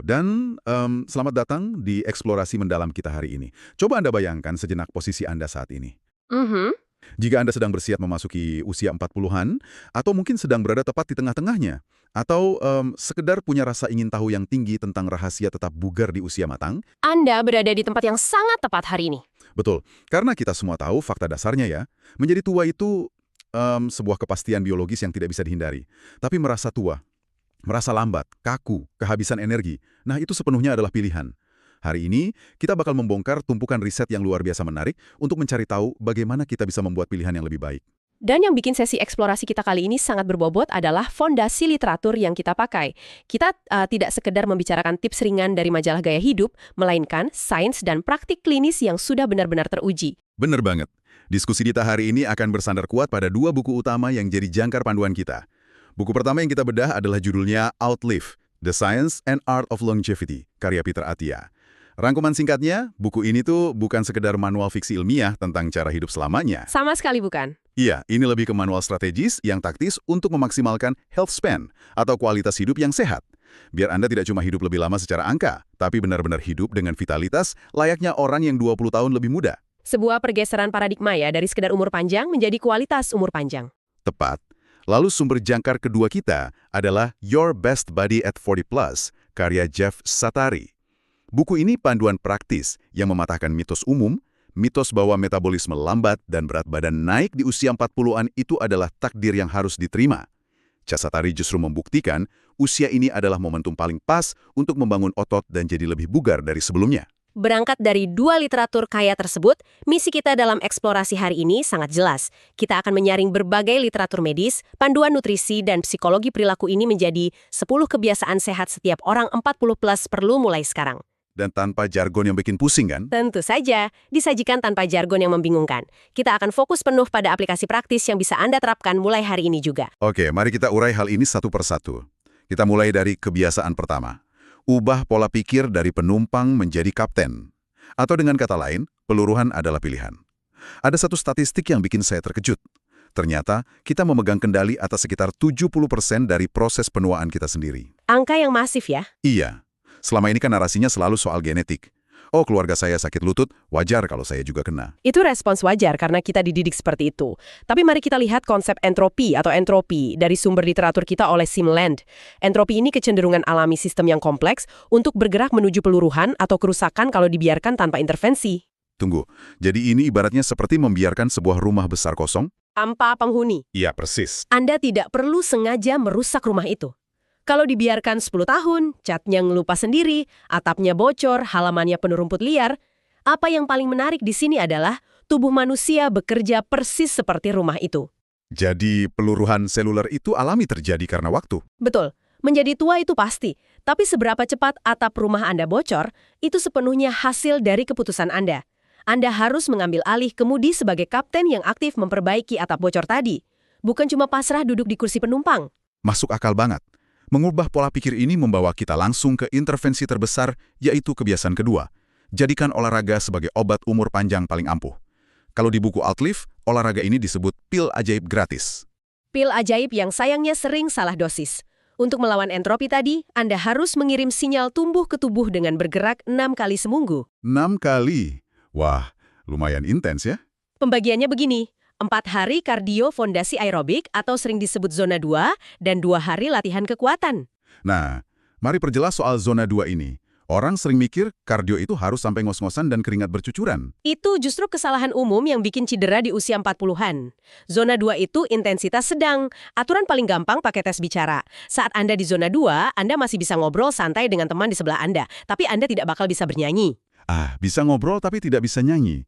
Dan selamat datang di eksplorasi mendalam kita hari ini. Coba Anda bayangkan sejenak posisi Anda saat ini. Mhm. Jika Anda sedang bersiap memasuki usia 40-an, atau mungkin sedang berada tepat di tengah-tengahnya, atau sekedar punya rasa ingin tahu yang tinggi tentang rahasia tetap bugar di usia matang, Anda berada di tempat yang sangat tepat hari ini. betul, karena kita semua tahu fakta dasarnya ya, menjadi tua itu sebuah kepastian biologis yang tidak bisa dihindari. Tapi merasa tua, merasa lambat, kaku, kehabisan energi, nah itu sepenuhnya adalah pilihan. Hari ini, kita bakal membongkar tumpukan riset yang luar biasa menarik untuk mencari tahu bagaimana kita bisa membuat pilihan yang lebih baik. Dan yang bikin sesi eksplorasi kita kali ini sangat berbobot adalah fondasi literatur yang kita pakai. Kita tidak sekedar membicarakan tips ringan dari majalah gaya hidup, melainkan sains dan praktik klinis yang sudah benar-benar teruji. Bener banget. Diskusi kita hari ini akan bersandar kuat pada dua buku utama yang jadi jangkar panduan kita. Buku pertama yang kita bedah adalah judulnya Outlive, The Science and Art of Longevity, karya Peter Attia. Rangkuman singkatnya, buku ini tuh bukan sekedar manual fiksi ilmiah tentang cara hidup selamanya. Sama sekali bukan. Iya, ini lebih ke manual strategis yang taktis untuk memaksimalkan health span atau kualitas hidup yang sehat. Biar Anda tidak cuma hidup lebih lama secara angka, tapi benar-benar hidup dengan vitalitas layaknya orang yang 20 tahun lebih muda. Sebuah pergeseran paradigma ya, dari sekedar umur panjang menjadi kualitas umur panjang. Tepat. Lalu sumber jangkar kedua kita adalah Your Best Body at 40 Plus, karya Jeff Satari. Buku ini panduan praktis yang mematahkan mitos umum, mitos bahwa metabolisme lambat dan berat badan naik di usia 40-an itu adalah takdir yang harus diterima. Satari justru membuktikan usia ini adalah momentum paling pas untuk membangun otot dan jadi lebih bugar dari sebelumnya. Berangkat dari dua literatur kaya tersebut, misi kita dalam eksplorasi hari ini sangat jelas. Kita akan menyaring berbagai literatur medis, panduan nutrisi, dan psikologi perilaku ini menjadi 10 kebiasaan sehat setiap orang 40 plus perlu mulai sekarang. Dan tanpa jargon yang bikin pusing kan? Tentu saja, disajikan tanpa jargon yang membingungkan. Kita akan fokus penuh pada aplikasi praktis yang bisa Anda terapkan mulai hari ini juga. Oke, mari kita urai hal ini satu persatu. Kita mulai dari kebiasaan pertama. Ubah pola pikir dari penumpang menjadi kapten. Atau dengan kata lain, peluruhan adalah pilihan. Ada satu statistik yang bikin saya terkejut. Ternyata, kita memegang kendali atas sekitar 70% dari proses penuaan kita sendiri. Angka yang masif ya? Iya. Selama ini kan narasinya selalu soal genetik. Oh, keluarga saya sakit lutut, wajar kalau saya juga kena. Itu respons wajar karena kita dididik seperti itu. Tapi mari kita lihat konsep entropi atau entropi dari sumber literatur kita oleh Sim Land. Entropi ini kecenderungan alami sistem yang kompleks untuk bergerak menuju peluruhan atau kerusakan kalau dibiarkan tanpa intervensi. Tunggu, jadi ini ibaratnya seperti membiarkan sebuah rumah besar kosong? Tanpa penghuni. Iya, persis. Anda tidak perlu sengaja merusak rumah itu. Kalau dibiarkan 10 tahun, catnya ngelupas sendiri, atapnya bocor, halamannya penuh rumput liar, apa yang paling menarik di sini adalah tubuh manusia bekerja persis seperti rumah itu. Jadi peluruhan seluler itu alami terjadi karena waktu? Betul, menjadi tua itu pasti, tapi seberapa cepat atap rumah Anda bocor, itu sepenuhnya hasil dari keputusan Anda. Anda harus mengambil alih kemudi sebagai kapten yang aktif memperbaiki atap bocor tadi. Bukan cuma pasrah duduk di kursi penumpang. Masuk akal banget. Mengubah pola pikir ini membawa kita langsung ke intervensi terbesar, yaitu kebiasaan kedua. Jadikan olahraga sebagai obat umur panjang paling ampuh. Kalau di buku Outlive, olahraga ini disebut pil ajaib gratis. Pil ajaib yang sayangnya sering salah dosis. Untuk melawan entropi tadi, Anda harus mengirim sinyal tumbuh ke tubuh dengan bergerak 6 kali seminggu. 6 kali? Wah, lumayan intens ya? Pembagiannya begini. 4 hari kardio fondasi aerobik atau sering disebut zona 2 dan 2 hari latihan kekuatan. Nah, mari perjelas soal zona 2 ini. Orang sering mikir kardio itu harus sampai ngos-ngosan dan keringat bercucuran. Itu justru kesalahan umum yang bikin cedera di usia 40-an. Zona 2 itu intensitas sedang. Aturan paling gampang pakai tes bicara. Saat Anda di zona 2, Anda masih bisa ngobrol santai dengan teman di sebelah Anda, tapi Anda tidak bakal bisa bernyanyi. Bisa ngobrol tapi tidak bisa nyanyi.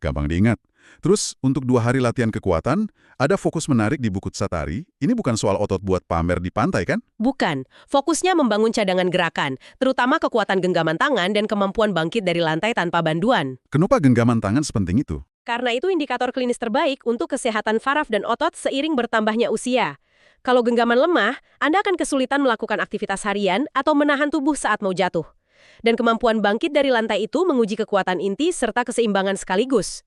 Gampang diingat. Terus, untuk 2 hari latihan kekuatan, ada fokus menarik di buku Satari. Ini bukan soal otot buat pamer di pantai, kan? Bukan. Fokusnya membangun cadangan gerakan, terutama kekuatan genggaman tangan dan kemampuan bangkit dari lantai tanpa bantuan. Kenapa genggaman tangan sepenting itu? Karena itu indikator klinis terbaik untuk kesehatan saraf dan otot seiring bertambahnya usia. Kalau genggaman lemah, Anda akan kesulitan melakukan aktivitas harian atau menahan tubuh saat mau jatuh. Dan kemampuan bangkit dari lantai itu menguji kekuatan inti serta keseimbangan sekaligus.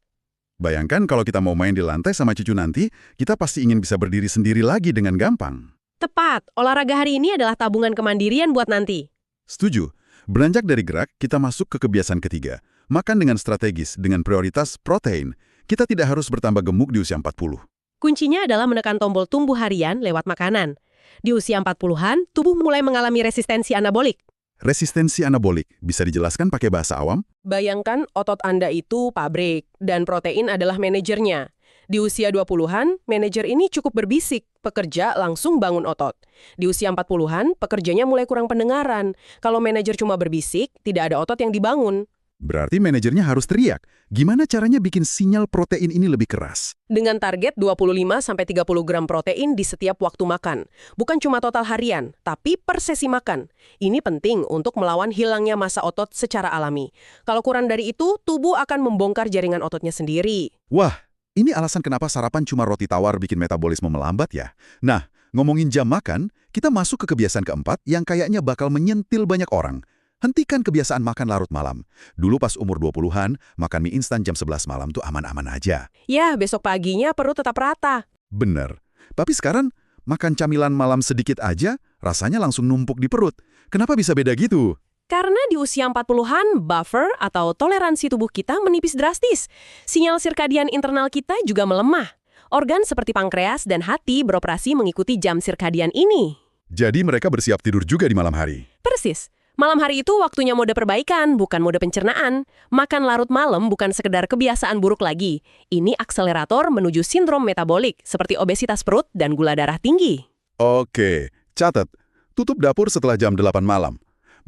Bayangkan kalau kita mau main di lantai sama cucu nanti, kita pasti ingin bisa berdiri sendiri lagi dengan gampang. Tepat, olahraga hari ini adalah tabungan kemandirian buat nanti. Setuju. Beranjak dari gerak, kita masuk ke kebiasaan ketiga. Makan dengan strategis, dengan prioritas protein. Kita tidak harus bertambah gemuk di usia 40. Kuncinya adalah menekan tombol tumbuh harian lewat makanan. Di usia 40-an, tubuh mulai mengalami resistensi anabolik. Resistensi anabolik, bisa dijelaskan pakai bahasa awam? Bayangkan otot Anda itu pabrik, dan protein adalah manajernya. Di usia 20-an, manajer ini cukup berbisik, pekerja langsung bangun otot. Di usia 40-an, pekerjanya mulai kurang pendengaran. Kalau manajer cuma berbisik, tidak ada otot yang dibangun. Berarti manajernya harus teriak. Gimana caranya bikin sinyal protein ini lebih keras? Dengan target 25-30 gram protein di setiap waktu makan. Bukan cuma total harian, tapi per sesi makan. Ini penting untuk melawan hilangnya massa otot secara alami. Kalau kurang dari itu, tubuh akan membongkar jaringan ototnya sendiri. Wah, ini alasan kenapa sarapan cuma roti tawar bikin metabolisme melambat ya. Nah, ngomongin jam makan, kita masuk ke kebiasaan keempat yang kayaknya bakal menyentil banyak orang. Hentikan kebiasaan makan larut malam. Dulu pas umur 20-an, makan mie instan jam 11 malam tuh aman-aman aja. Ya, besok paginya perut tetap rata. Bener. Tapi sekarang, makan camilan malam sedikit aja, rasanya langsung numpuk di perut. Kenapa bisa beda gitu? Karena di usia 40-an, buffer atau toleransi tubuh kita menipis drastis. Sinyal sirkadian internal kita juga melemah. Organ seperti pankreas dan hati beroperasi mengikuti jam sirkadian ini. Jadi mereka bersiap tidur juga di malam hari. Persis. Malam hari itu waktunya mode perbaikan, bukan mode pencernaan. Makan larut malam bukan sekedar kebiasaan buruk lagi. Ini akselerator menuju sindrom metabolik, seperti obesitas perut dan gula darah tinggi. Oke, catat. Tutup dapur setelah jam 8 malam.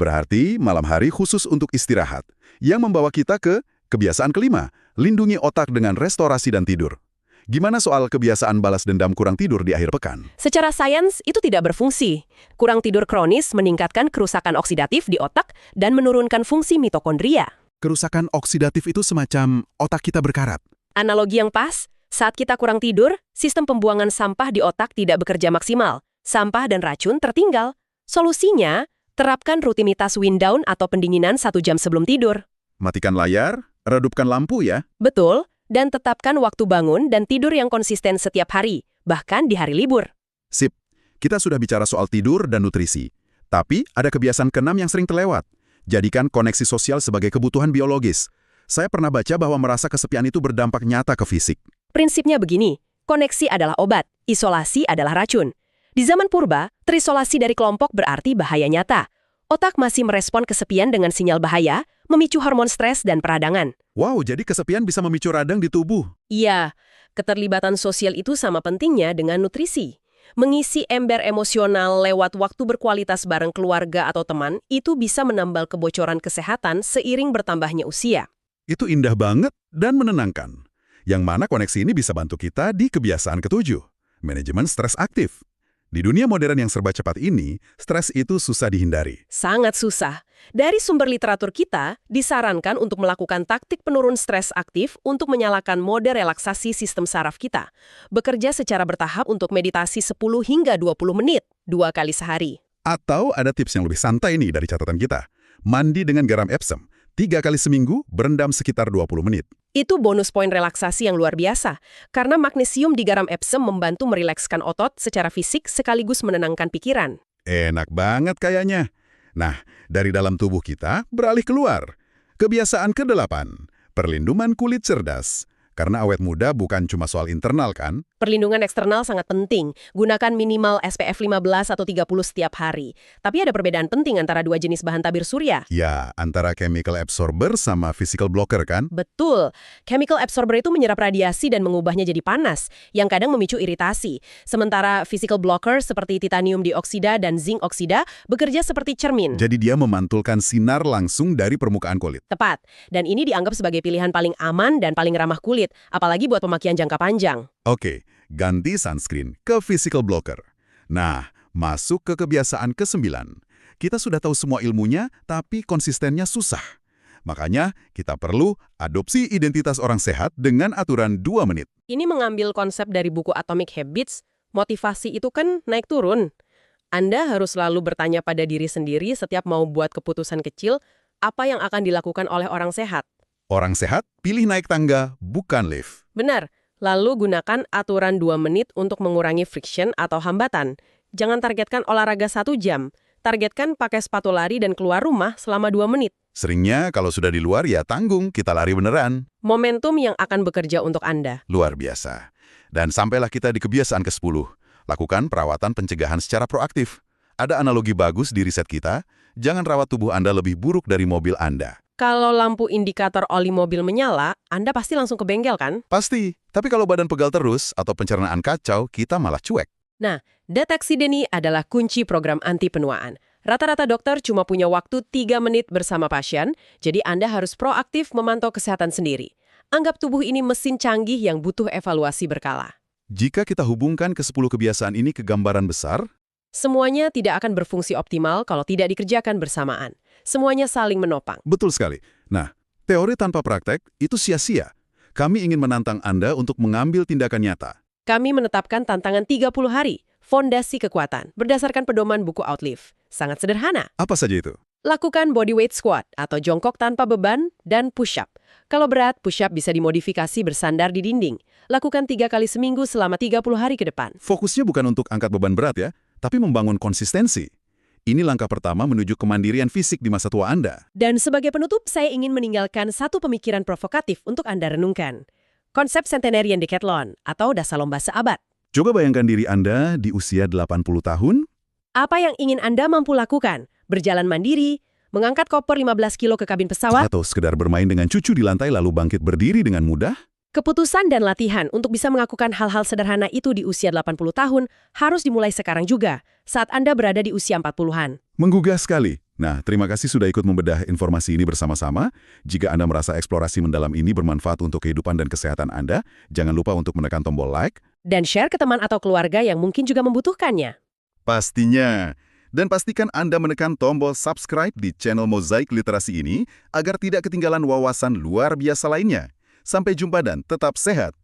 Berarti malam hari khusus untuk istirahat. Yang membawa kita ke kebiasaan kelima, lindungi otak dengan restorasi dan tidur. Gimana soal kebiasaan balas dendam kurang tidur di akhir pekan? Secara sains, itu tidak berfungsi. Kurang tidur kronis meningkatkan kerusakan oksidatif di otak dan menurunkan fungsi mitokondria. Kerusakan oksidatif itu semacam otak kita berkarat. Analogi yang pas, saat kita kurang tidur, sistem pembuangan sampah di otak tidak bekerja maksimal. Sampah dan racun tertinggal. Solusinya, terapkan rutinitas wind down atau pendinginan 1 jam sebelum tidur. Matikan layar, redupkan lampu ya. Betul, dan tetapkan waktu bangun dan tidur yang konsisten setiap hari, bahkan di hari libur. Sip, kita sudah bicara soal tidur dan nutrisi. Tapi ada kebiasaan keenam yang sering terlewat. Jadikan koneksi sosial sebagai kebutuhan biologis. Saya pernah baca bahwa merasa kesepian itu berdampak nyata ke fisik. Prinsipnya begini, koneksi adalah obat, isolasi adalah racun. Di zaman purba, terisolasi dari kelompok berarti bahaya nyata. Otak masih merespon kesepian dengan sinyal bahaya, memicu hormon stres dan peradangan. Wow, jadi kesepian bisa memicu radang di tubuh. Iya, keterlibatan sosial itu sama pentingnya dengan nutrisi. Mengisi ember emosional lewat waktu berkualitas bareng keluarga atau teman, itu bisa menambal kebocoran kesehatan seiring bertambahnya usia. Itu indah banget dan menenangkan. Yang mana koneksi ini bisa bantu kita di kebiasaan ketujuh, manajemen stres aktif. Di dunia modern yang serba cepat ini, stres itu susah dihindari. Sangat susah. Dari sumber literatur kita, disarankan untuk melakukan taktik penurun stres aktif untuk menyalakan mode relaksasi sistem saraf kita. Bekerja secara bertahap untuk meditasi 10 hingga 20 menit, 2 kali sehari. Atau ada tips yang lebih santai nih dari catatan kita. Mandi dengan garam Epsom, 3 kali seminggu, berendam sekitar 20 menit. Itu bonus poin relaksasi yang luar biasa, karena magnesium di garam Epsom membantu merilekskan otot secara fisik sekaligus menenangkan pikiran. Enak banget kayaknya. Nah, dari dalam tubuh kita beralih keluar. Kebiasaan ke-8, perlindungan kulit cerdas. Karena awet muda bukan cuma soal internal kan? Perlindungan eksternal sangat penting. Gunakan minimal SPF 15 atau 30 setiap hari. Tapi ada perbedaan penting antara dua jenis bahan tabir surya. Ya, antara chemical absorber sama physical blocker kan? Betul. Chemical absorber itu menyerap radiasi dan mengubahnya jadi panas, yang kadang memicu iritasi. Sementara physical blocker seperti titanium dioksida dan zinc oksida bekerja seperti cermin. Jadi dia memantulkan sinar langsung dari permukaan kulit. Tepat. Dan ini dianggap sebagai pilihan paling aman dan paling ramah kulit, apalagi buat pemakaian jangka panjang. Oke, ganti sunscreen ke physical blocker. Nah, masuk ke kebiasaan ke-9. Kita sudah tahu semua ilmunya, tapi konsistennya susah. Makanya, kita perlu adopsi identitas orang sehat dengan aturan 2 menit. Ini mengambil konsep dari buku Atomic Habits. Motivasi itu kan naik turun. Anda harus selalu bertanya pada diri sendiri setiap mau buat keputusan kecil, apa yang akan dilakukan oleh orang sehat. Orang sehat, pilih naik tangga, bukan lift. Benar. Lalu gunakan aturan 2 menit untuk mengurangi friction atau hambatan. Jangan targetkan olahraga 1 jam. Targetkan pakai sepatu lari dan keluar rumah selama 2 menit. Seringnya kalau sudah di luar ya tanggung, kita lari beneran. Momentum yang akan bekerja untuk Anda. Luar biasa. Dan sampailah kita di kebiasaan ke-10. Lakukan perawatan pencegahan secara proaktif. Ada analogi bagus di riset kita, jangan rawat tubuh Anda lebih buruk dari mobil Anda. Kalau lampu indikator oli mobil menyala, Anda pasti langsung ke bengkel kan? Pasti, tapi kalau badan pegal terus atau pencernaan kacau, kita malah cuek. Nah, deteksi dini adalah kunci program anti penuaan. Rata-rata dokter cuma punya waktu 3 menit bersama pasien, jadi Anda harus proaktif memantau kesehatan sendiri. Anggap tubuh ini mesin canggih yang butuh evaluasi berkala. Jika kita hubungkan ke-10 kebiasaan ini ke gambaran besar, Semuanya tidak akan berfungsi optimal kalau tidak dikerjakan bersamaan. Semuanya saling menopang. betul sekali. Nah, teori tanpa praktek itu sia-sia. Kami ingin menantang Anda untuk mengambil tindakan nyata. Kami menetapkan tantangan 30 hari, fondasi kekuatan, berdasarkan pedoman buku Outlive. Sangat sederhana. Apa saja itu? Lakukan bodyweight squat atau jongkok tanpa beban dan push-up. Kalau berat, push-up bisa dimodifikasi bersandar di dinding. Lakukan 3 kali seminggu selama 30 hari ke depan. Fokusnya bukan untuk angkat beban berat ya, tapi membangun konsistensi. Ini langkah pertama menuju kemandirian fisik di masa tua Anda. Dan sebagai penutup, saya ingin meninggalkan satu pemikiran provokatif untuk Anda renungkan. Konsep centenarian decathlon atau dasar lomba seabad. Coba bayangkan diri Anda di usia 80 tahun, Apa yang ingin Anda mampu lakukan? Berjalan mandiri, mengangkat koper 15 kilo ke kabin pesawat, atau sekedar bermain dengan cucu di lantai lalu bangkit berdiri dengan mudah? keputusan dan latihan untuk bisa melakukan hal-hal sederhana itu di usia 80 tahun harus dimulai sekarang juga, saat Anda berada di usia 40-an. Menggugah sekali. Nah, terima kasih sudah ikut membedah informasi ini bersama-sama. Jika Anda merasa eksplorasi mendalam ini bermanfaat untuk kehidupan dan kesehatan Anda, jangan lupa untuk menekan tombol like. Dan share ke teman atau keluarga yang mungkin juga membutuhkannya. Pastinya. Dan pastikan Anda menekan tombol subscribe di channel Mozaik Literasi ini agar tidak ketinggalan wawasan luar biasa lainnya. Sampai jumpa dan tetap sehat.